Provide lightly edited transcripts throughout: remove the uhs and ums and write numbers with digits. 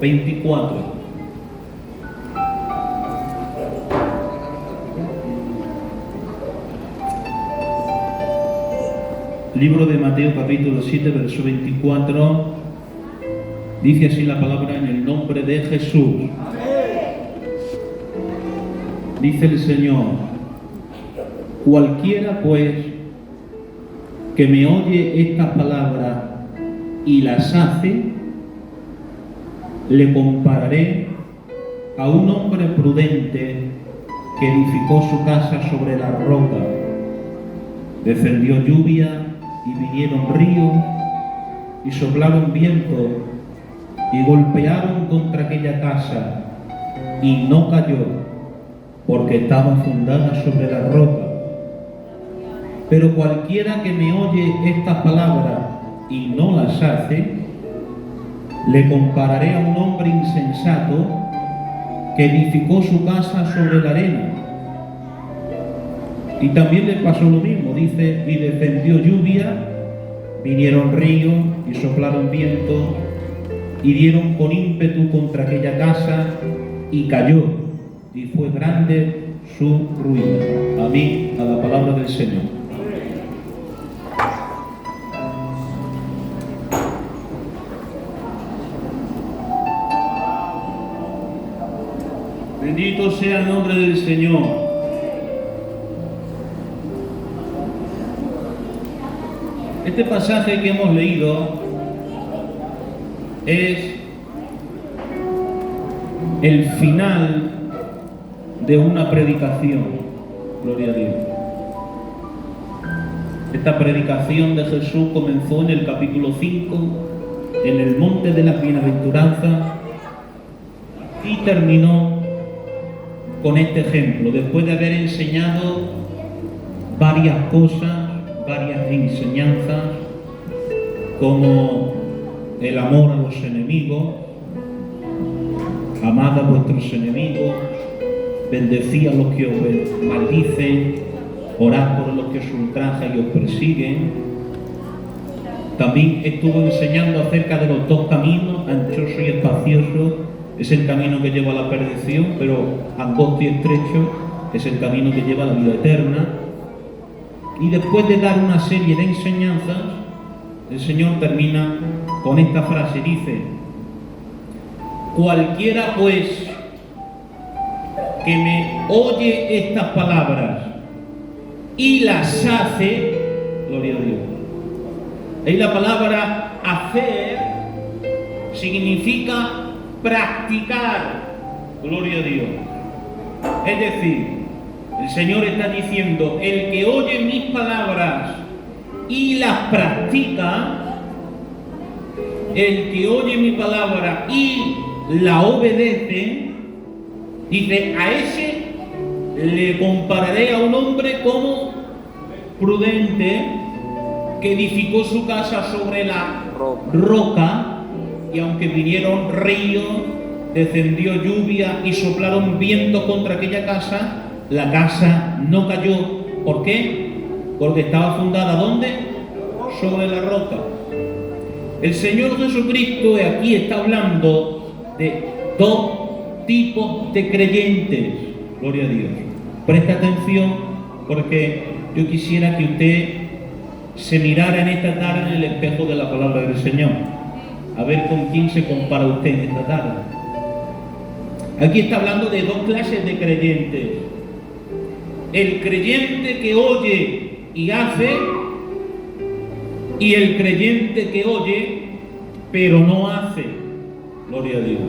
24. Libro de Mateo capítulo 7, verso 24, dice así la palabra: en el nombre de Jesús. Dice el Señor: cualquiera pues que me oye estas palabras y las hace, le compararé a un hombre prudente que edificó su casa sobre la roca. Descendió lluvia y vinieron ríos y soplaron vientos y golpearon contra aquella casa y no cayó, porque estaba fundada sobre la roca. Pero cualquiera que me oye estas palabras y no las hace, le compararé a un hombre insensato que edificó su casa sobre la arena. Y también le pasó lo mismo, dice: y descendió lluvia, vinieron ríos y soplaron vientos, y dieron con ímpetu contra aquella casa, y cayó, y fue grande su ruina. Amén a la palabra del Señor. Bendito sea el nombre del Señor. Este pasaje que hemos leído es el final de una predicación. Gloria a Dios. Esta predicación de Jesús comenzó en el capítulo 5, en el monte de las bienaventuranzas, y terminó con este ejemplo, después de haber enseñado varias cosas, varias enseñanzas, como el amor a los enemigos, amad a vuestros enemigos, bendecid a los que os maldicen, orad por los que os ultrajan y os persiguen. También estuvo enseñando acerca de los dos caminos, anchoso y espacioso. Es el camino que lleva a la perdición, pero angosto y estrecho es el camino que lleva a la vida eterna. Y después de dar una serie de enseñanzas, el Señor termina con esta frase, dice: cualquiera pues que me oye estas palabras y las hace, gloria a Dios. Ahí la palabra hacer significa practicar, gloria a Dios. Es decir, el Señor está diciendo: el que oye mis palabras y las practica, el que oye mi palabra y la obedece, dice, a ese le compararé a un hombre como prudente que edificó su casa sobre la roca. Y aunque vinieron ríos, descendió lluvia y soplaron vientos contra aquella casa, la casa no cayó. ¿Por qué? Porque estaba fundada ¿dónde? Sobre la roca. El Señor Jesucristo aquí está hablando de dos tipos de creyentes. Gloria a Dios. Presta atención, porque yo quisiera que usted se mirara en esta tarde en el espejo de la palabra del Señor. A ver con quién se compara usted en esta tarde. Aquí está hablando de dos clases de creyentes. El creyente que oye y hace, y el creyente que oye pero no hace. Gloria a Dios.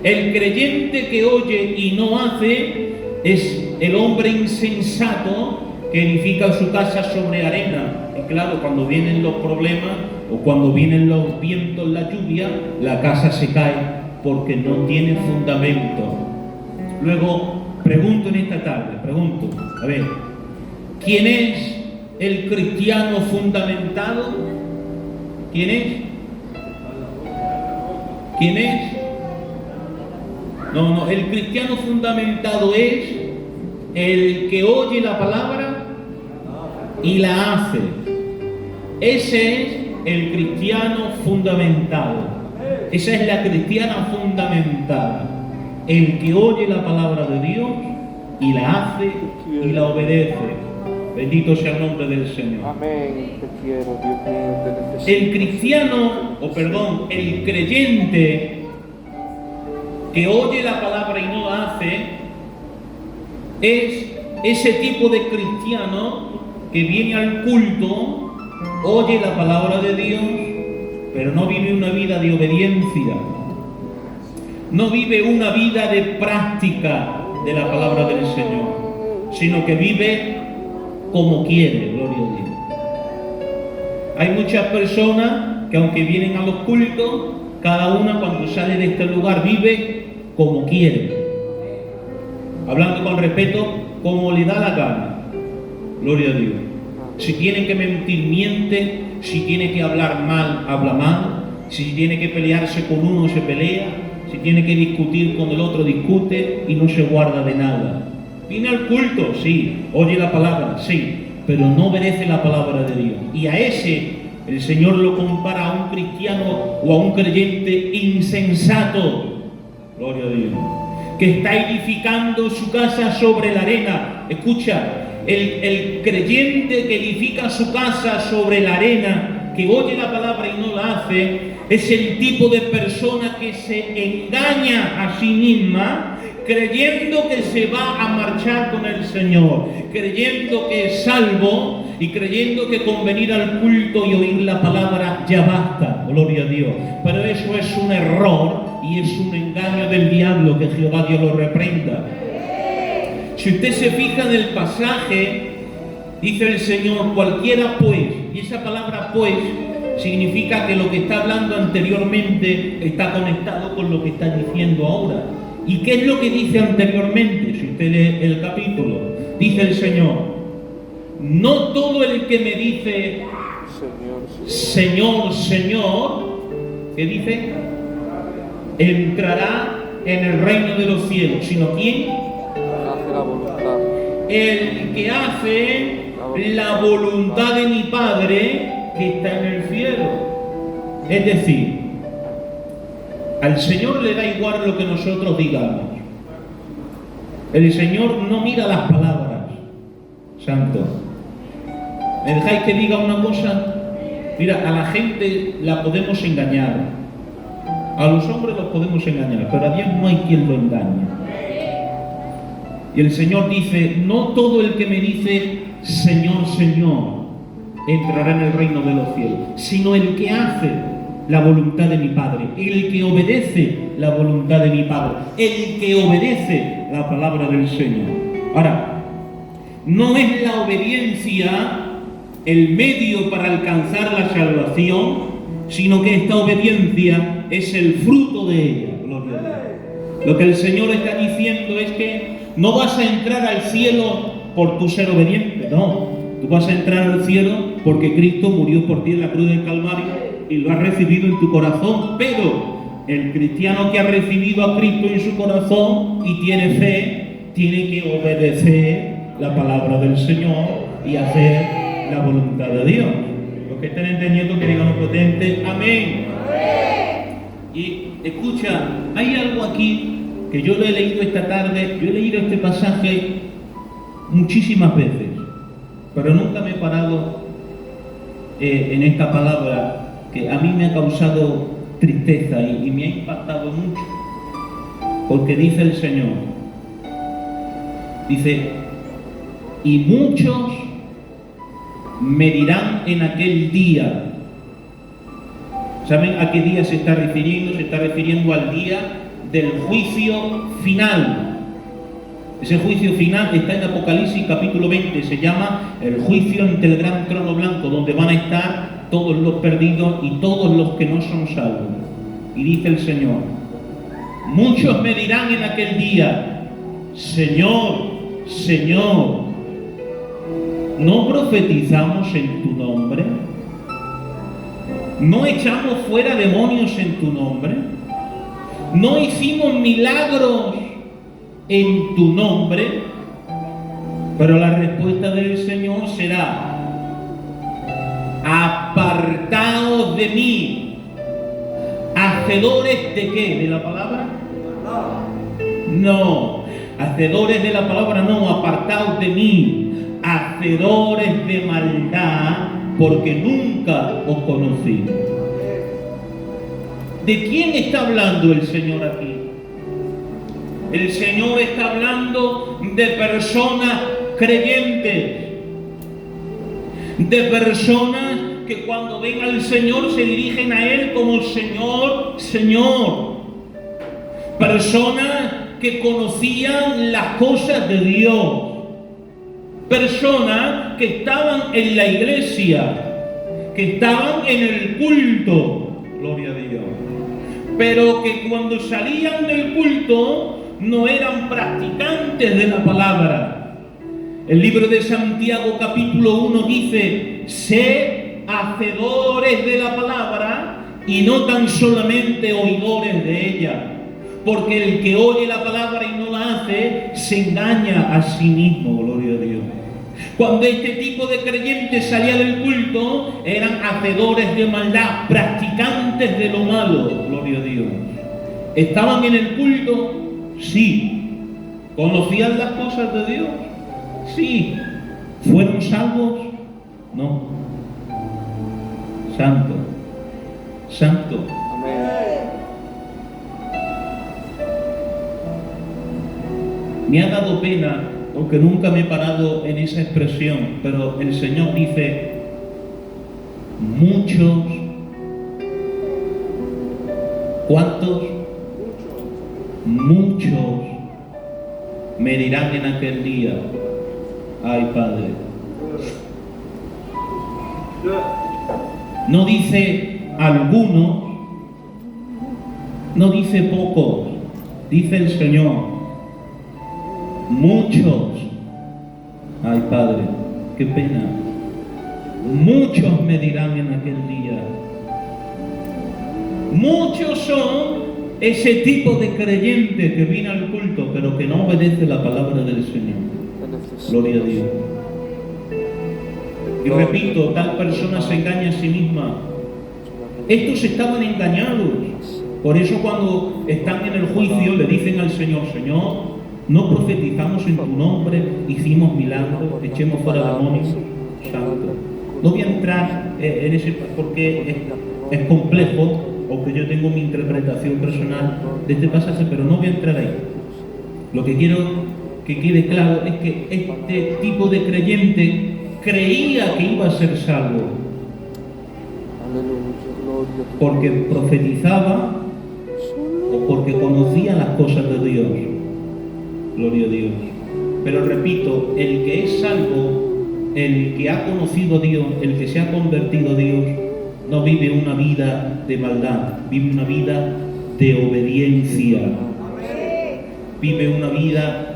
El creyente que oye y no hace es el hombre insensato que edifica su casa sobre arena. Y claro, cuando vienen los problemas o cuando vienen los vientos, la lluvia, la casa se cae porque no tiene fundamento. Luego, pregunto en esta tarde, a ver, ¿quién es el cristiano fundamentado? ¿Quién es? ¿Quién es? No, el cristiano fundamentado es el que oye la palabra y la hace. Ese es el cristiano fundamentado. Esa es la cristiana fundamental. El que oye la palabra de Dios y la hace y la obedece. Bendito sea el nombre del Señor. Amén. Te quiero, Dios mío, te necesito. El cristiano, el creyente que oye la palabra y no la hace, es ese tipo de cristiano que viene al culto, oye la palabra de Dios, pero no vive una vida de obediencia. No vive una vida de práctica de la palabra del Señor, sino que vive como quiere, gloria a Dios. Hay muchas personas que aunque vienen a los cultos, cada una cuando sale de este lugar vive como quiere. Hablando con respeto, como le da la gana. Gloria a Dios. Si tiene que mentir, miente. Si tiene que hablar mal, habla mal. Si tiene que pelearse con uno, se pelea. Si tiene que discutir con el otro, discute y no se guarda de nada. Viene al culto, sí. Oye la palabra, sí. Pero no obedece la palabra de Dios. Y a ese el Señor lo compara a un cristiano o a un creyente insensato. Gloria a Dios. Que está edificando su casa sobre la arena. Escucha, el creyente que edifica su casa sobre la arena, que oye la palabra y no la hace, es el tipo de persona que se engaña a sí misma, creyendo que se va a marchar con el Señor, creyendo que es salvo y creyendo que con venir al culto y oír la palabra ya basta, gloria a Dios. Pero eso es un error y es un engaño del diablo, que Jehová Dios lo reprenda. Si usted se fija en el pasaje, dice el Señor, cualquiera pues, y esa palabra pues significa que lo que está hablando anteriormente está conectado con lo que está diciendo ahora. ¿Y qué es lo que dice anteriormente? Si usted lee el capítulo, dice el Señor, no todo el que me dice Señor, Señor, ¿qué dice? Entrará en el reino de los cielos, sino ¿quién? Hace la voluntad. El que hace la voluntad de mi Padre que está en el cielo. Es decir, al Señor le da igual lo que nosotros digamos. El Señor no mira las palabras, santo. ¿Me dejáis que diga una cosa? Mira, a la gente la podemos engañar. A los hombres los podemos engañar, pero a Dios no hay quien lo engañe. Y el Señor dice, no todo el que me dice Señor, Señor, entrará en el reino de los cielos, sino el que hace la voluntad de mi Padre, el que obedece la voluntad de mi Padre, el que obedece la palabra del Señor. Ahora, no es la obediencia el medio para alcanzar la salvación, sino que esta obediencia es el fruto de ella. Gloria a Dios. Lo que el Señor está diciendo es que no vas a entrar al cielo por tu ser obediente, no. Tú vas a entrar al cielo porque Cristo murió por ti en la cruz del Calvario y lo has recibido en tu corazón. Pero el cristiano que ha recibido a Cristo en su corazón y tiene fe, tiene que obedecer la palabra del Señor y hacer la voluntad de Dios. Los que estén entendiendo, que digan potente, amén. Y escucha, hay algo aquí que yo lo he leído esta tarde. Yo he leído este pasaje muchísimas veces, pero nunca me he parado en esta palabra que a mí me ha causado tristeza y me ha impactado mucho, porque dice el Señor, dice, y muchos me dirán en aquel día. ¿Saben a qué día se está refiriendo? Se está refiriendo al día del juicio final. Ese juicio final está en Apocalipsis capítulo 20, se llama el juicio ante el gran trono blanco, donde van a estar todos los perdidos y todos los que no son salvos. Y dice el Señor, muchos me dirán en aquel día, Señor, Señor, ¿no profetizamos en tu nombre? ¿No echamos fuera demonios en tu nombre? ¿No hicimos milagros en tu nombre? Pero la respuesta del Señor será, apartaos de mí, hacedores ¿Hacedores de qué? ¿De la palabra? No. Hacedores de la palabra no, apartaos de mí. Hacedores de maldad, porque nunca os conocí. ¿De quién está hablando el Señor aquí? El Señor está hablando de personas creyentes, de personas que cuando ven al Señor se dirigen a Él como Señor, Señor. Personas que conocían las cosas de Dios. Personas que estaban en la iglesia, que estaban en el culto, gloria a Dios. Pero que cuando salían del culto no eran practicantes de la palabra. El libro de Santiago capítulo 1 dice: sed hacedores de la palabra y no tan solamente oidores de ella. Porque el que oye la palabra y no la hace, se engaña a sí mismo, gloria a Dios. Cuando este tipo de creyentes salía del culto, eran hacedores de maldad, practicantes de lo malo, gloria a Dios. ¿Estaban en el culto? Sí. ¿Conocían las cosas de Dios? Sí. ¿Fueron salvos? No. Santo. Santo. Amén. Me ha dado pena, porque nunca me he parado en esa expresión, pero el Señor dice: muchos. ¿Cuántos? Muchos me dirán en aquel día: ay, Padre. No dice algunos, no dice pocos, dice el Señor: muchos. Ay, Padre, qué pena. Muchos me dirán en aquel día. Muchos son ese tipo de creyente que viene al culto, pero que no obedece la palabra del Señor. Gloria a Dios. Y repito, tal persona se engaña a sí misma. Estos estaban engañados. Por eso cuando están en el juicio le dicen al Señor: Señor, no profetizamos en tu nombre, hicimos milagros, echemos fuera demonios. Santo. No voy a entrar en ese porque es complejo, o que yo tengo mi interpretación personal de este pasaje, pero no voy a entrar ahí. Lo que quiero que quede claro es que este tipo de creyente creía que iba a ser salvo, porque profetizaba o porque conocía las cosas de Dios. Gloria a Dios. Pero repito, el que es salvo, el que ha conocido a Dios, el que se ha convertido a Dios, no vive una vida de maldad, vive una vida de obediencia. Vive una vida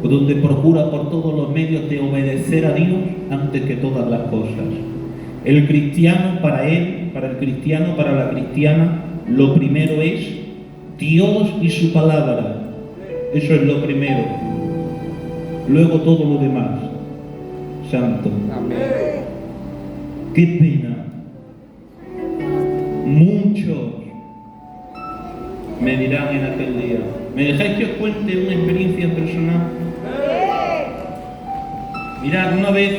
donde procura por todos los medios de obedecer a Dios antes que todas las cosas. El cristiano, para él, para el cristiano, para la cristiana, lo primero es Dios y su palabra. Eso es lo primero. Luego todo lo demás. Santo. Amén. Qué pena. Muchos me dirán en aquel día. ¿Me dejáis que os cuente una experiencia personal? Mirad, una vez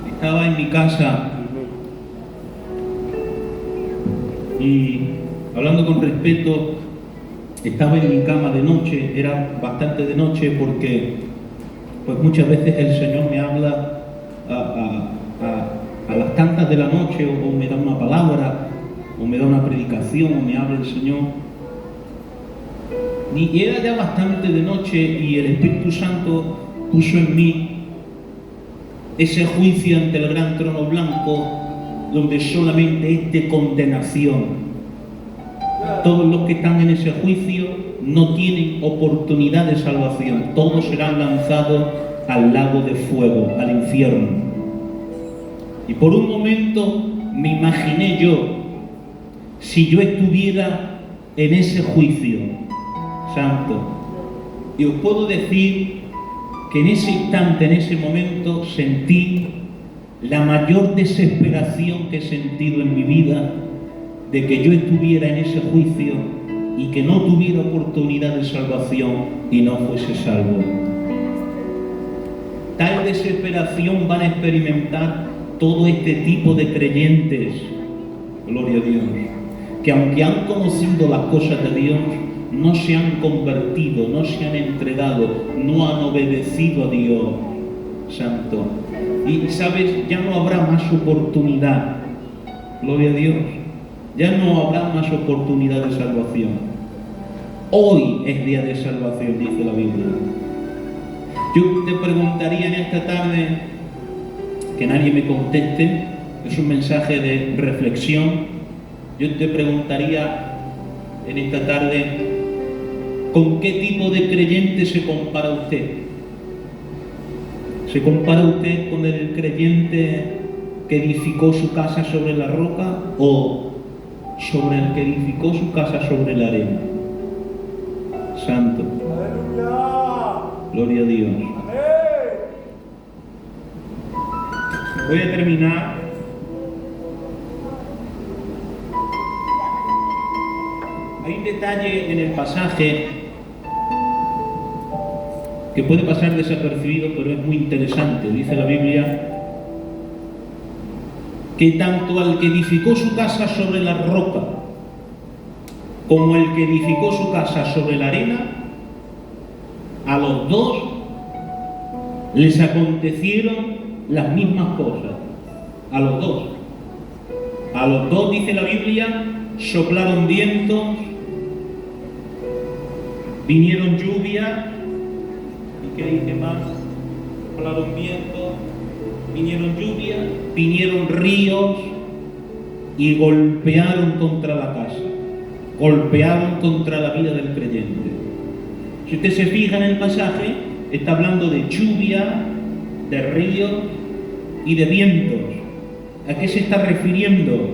estaba en mi casa y, hablando con respeto, estaba en mi cama de noche. Era bastante de noche porque pues muchas veces el Señor me habla a las tantas de la noche, o me da una palabra, o me da una predicación, o me habla el Señor. Y era ya bastante de noche y el Espíritu Santo puso en mí ese juicio ante el gran trono blanco, donde solamente es de condenación. Todos los que están en ese juicio no tienen oportunidad de salvación. Todos serán lanzados al lago de fuego, al infierno. Y por un momento me imaginé yo, si yo estuviera en ese juicio santo. Y os puedo decir que en ese instante, en ese momento, sentí la mayor desesperación que he sentido en mi vida de que yo estuviera en ese juicio y que no tuviera oportunidad de salvación y no fuese salvo. Tal desesperación van a experimentar todo este tipo de creyentes, gloria a Dios, que aunque han conocido las cosas de Dios, no se han convertido, no se han entregado, no han obedecido a Dios Santo. Y sabes, ya no habrá más oportunidad, gloria a Dios, ya no habrá más oportunidad de salvación. Hoy es día de salvación, dice la Biblia. Yo te preguntaría en esta tarde, que nadie me conteste, es un mensaje de reflexión. Yo te preguntaría en esta tarde, ¿con qué tipo de creyente se compara usted? ¿Se compara usted con el creyente que edificó su casa sobre la roca o sobre el que edificó su casa sobre la arena? Santo. Gloria a Dios. Voy a terminar. Hay un detalle en el pasaje que puede pasar desapercibido, pero es muy interesante. Dice la Biblia que tanto al que edificó su casa sobre la roca como el que edificó su casa sobre la arena, a los dos les acontecieron las mismas cosas. A los dos. A los dos, dice la Biblia, soplaron vientos, vinieron lluvias, ¿y qué dice más? Soplaron vientos, vinieron lluvias, vinieron ríos y golpearon contra la casa, golpearon contra la vida del creyente. Si usted se fija en el pasaje, está hablando de lluvia, de ríos y de vientos. ¿A qué se está refiriendo?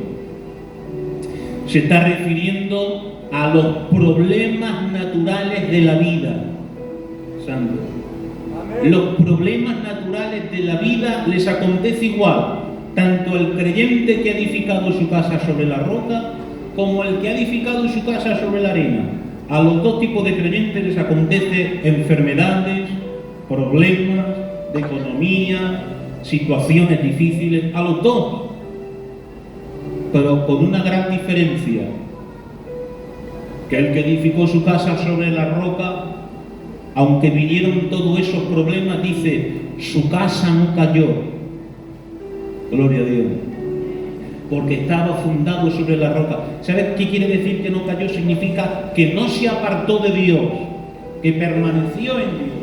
Se está refiriendo a los problemas naturales de la vida. Santo. Los problemas naturales de la vida les acontece igual, tanto el creyente que ha edificado su casa sobre la roca, como el que ha edificado su casa sobre la arena. A los dos tipos de creyentes les acontece enfermedades, problemas de economía, situaciones difíciles, a los dos, pero con una gran diferencia, que el que edificó su casa sobre la roca, aunque vinieron todos esos problemas, dice, su casa no cayó, gloria a Dios, porque estaba fundado sobre la roca. ¿Sabes qué quiere decir que no cayó? Significa que no se apartó de Dios, que permaneció en Dios.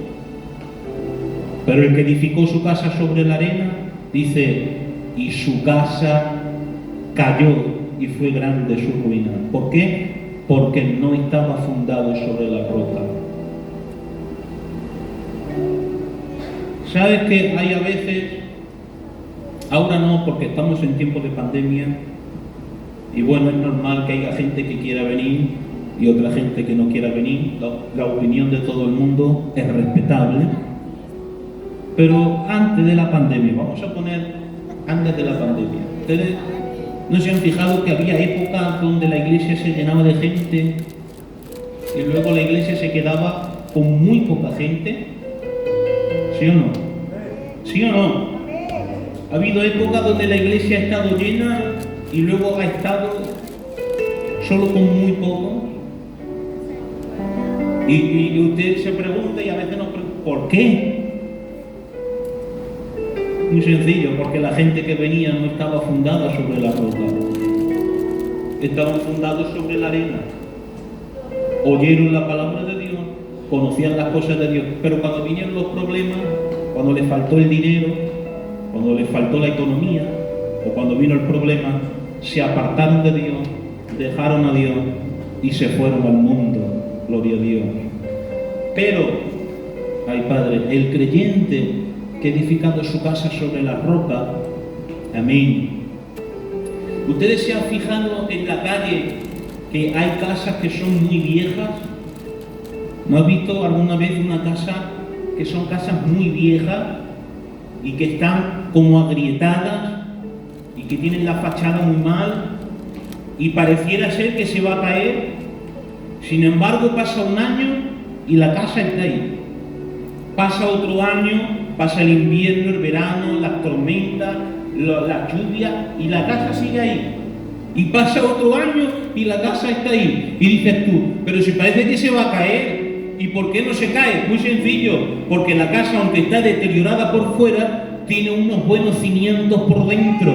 Pero el que edificó su casa sobre la arena, dice, y su casa cayó y fue grande su ruina. ¿Por qué? Porque no estaba fundado sobre la roca. ¿Sabes que hay a veces, ahora no porque estamos en tiempos de pandemia, y bueno, es normal que haya gente que quiera venir y otra gente que no quiera venir, la opinión de todo el mundo es respetable, pero antes de la pandemia, vamos a poner antes de la pandemia, ustedes no se han fijado que había épocas donde la iglesia se llenaba de gente y luego la iglesia se quedaba con muy poca gente, ¿sí o no? ¿Sí o no? Ha habido épocas donde la iglesia ha estado llena y luego ha estado solo con muy poco. Y usted se pregunta y a veces no pregunta, ¿por qué? Muy sencillo, porque la gente que venía no estaba fundada sobre la roca, estaban fundados sobre la arena. Oyeron la palabra de Dios, conocían las cosas de Dios, pero cuando vinieron los problemas, cuando les faltó el dinero, cuando les faltó la economía, o cuando vino el problema, se apartaron de Dios, dejaron a Dios y se fueron al mundo. Gloria a Dios. Pero, ay Padre, el creyente que ha edificado su casa sobre la roca, amén. ¿Ustedes se han fijado en la calle que hay casas que son muy viejas? ¿No has visto alguna vez una casa que son casas muy viejas y que están como agrietadas y que tienen la fachada muy mal y pareciera ser que se va a caer. Sin embargo, pasa un año y la casa está ahí. Pasa otro año, pasa el invierno, el verano, las tormentas, la lluvia y la casa sigue ahí. Y pasa otro año y la casa está ahí. Y dices tú, pero si parece que se va a caer. ¿Y por qué no se cae? Muy sencillo, porque la casa, aunque está deteriorada por fuera, tiene unos buenos cimientos por dentro.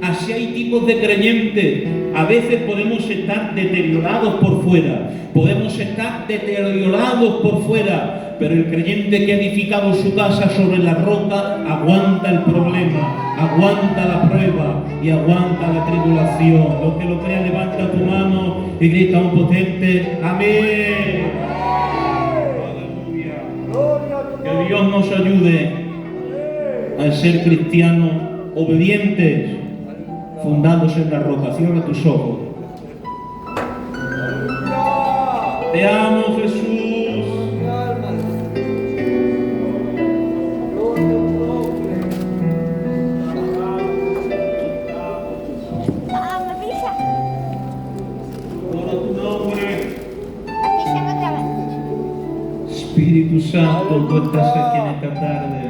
Así hay tipos de creyentes. A veces podemos estar deteriorados por fuera, podemos estar deteriorados por fuera, pero el creyente que ha edificado su casa sobre la roca aguanta el problema, aguanta la prueba y aguanta la tribulación. Los que lo crean, levanta tu mano y grita un potente amén. Aleluya. Que Dios nos ayude a ser cristianos obedientes, fundados en la roca. Cierra tus ojos. Te amo, Jesús. Espíritu Santo, tú estás aquí en esta tarde.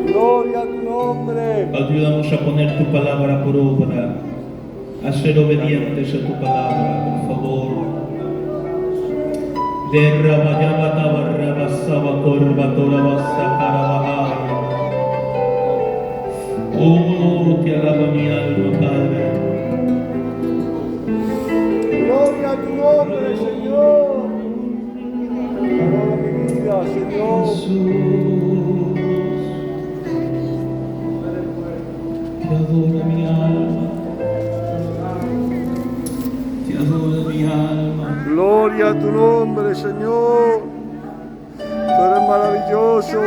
Gloria a tu nombre. Ayúdanos a poner tu palabra por obra, a ser obedientes a tu palabra, por favor. Oh, te alaba mi alma, Padre. Gloria a tu nombre, Señor. Alaba mi vida, Señor. Jesús, te adora mi alma, te adora mi alma. Gloria a tu nombre, Señor. Tú eres maravilloso.